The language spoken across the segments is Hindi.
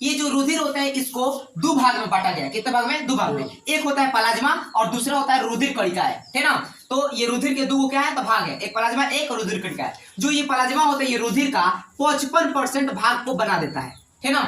ये जो रुधिर होता है इसको दो भाग में बांटा गया है। कितने भाग में? दो भाग में। एक होता है प्लाज्मा और दूसरा होता है रुधिर कणिका है ना। तो ये रुधिर के दो क्या है तो भाग है, एक प्लाज्मा एक रुधिर कणिका है। जो ये प्लाज्मा होता है ये रुधिर का 55% भाग को बना देता है ना।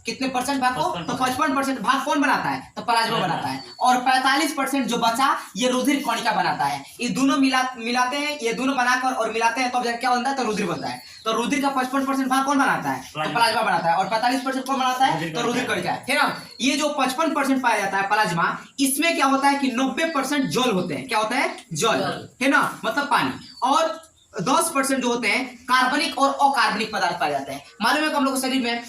कितने परसेंट भाग को? तो 55% भाग कौन बनाता है? तो प्लाज्मा बनाता है। और 45% जो बचा ये रुधिर कणिका बनाता है। ये दोनों मिलाते हैं, ये दोनों बनाकर और मिलाते हैं तो अब क्या बनता है? तो रुधिर बनता है। तो रुधिर का 55% भाग कौन बनाता है? तो प्लाज्मा बनाता है। और 45% कौन बनाता है? तो रुधिर कणिका है ना। ये जो 55% पाया जाता है प्लाज्मा, इसमें क्या होता है कि 90% जल होते हैं। क्या होता है? जल है ना, मतलब पानी। और 10% जो होते हैं कार्बनिक और अकार्बनिक पदार्थ पाए जाते हैं। मालूम है कि हम लोग के शरीर में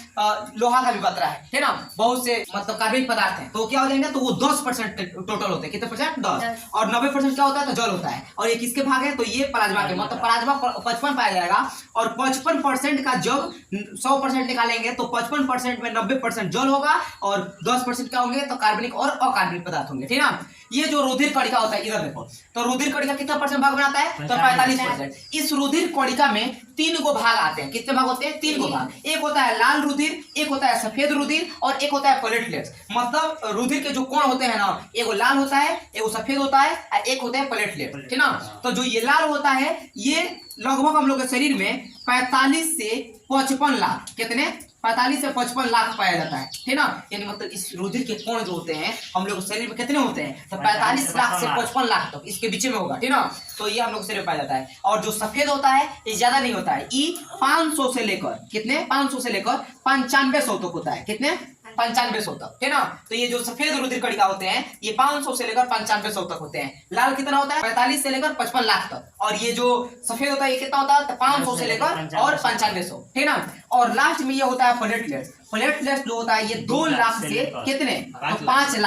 लोहा का भी मात्रा है ना, बहुत से मतलब कार्बनिक पदार्थ हैं। तो क्या हो जाएंगे? तो वो 10% टोटल होते हैं। कितने परसेंट? 10। और 90% क्या होता है? तो जल होता है। और ये किसके भाग है? तो ये प्लाज्मा के, मतलब प्लाज्मा 55 पाया जाएगा। और 55% का जब 100% निकालेंगे तो 55% में 90% जल होगा और 10% क्या होंगे? तो कार्बनिक और अकार्बनिक पदार्थ होंगे, ठीक ना। ये जो रुधिर कणिका होता है, इधर देखो, तो रुधिर कणिका कितना परसेंट भाग बनाता है? तो 45%। इस रुधिर कणिका में 3 गो भाग आते हैं। कितने भाग होते हैं? 3 गो भाग। एक होता है लाल रुधिर, एक होता है सफेद रुधिर और एक होता है प्लेटलेट्स। मतलब रुधिर के जो कोण होते हैं ना, एक लाल होता है, एक सफेद होता है और एक होता है प्लेटलेट, ठीक ना। तो जो ये लाल होता है ये लगभग हम लोग के शरीर में 45 से 55 लाख, कितने? 45 से 55 लाख पाया जाता है, ठीक ना। यानी मतलब इस रुधिर के कोण जो होते हैं हम लोग शरीर में कितने होते हैं? तो 45 लाख से 55 लाख तक इसके बीच में होगा, ठीक ना। तो ये हम लोग शरीर में पाया जाता है। और जो सफेद होता है ये ज्यादा नहीं होता है, ये 500 से लेकर कितने? 500 से लेकर 9500 तक होता है। कितने? 9500 तक, ठीक ना। तो ये जो सफेद रुधिर कणिका होते हैं ये 500 से लेकर 9500 तक होते हैं। लाल कितना होता है? 45 से लेकर 55 लाख तक। और ये जो सफेद होता है ये कितना होता है? 500 से लेकर और 9500, ठीक ना। और लास्ट में ये होता है प्लेटलेट्स। प्लेटलेट्स जो होता है ये 2 लाख से कितने? तो 5 लाख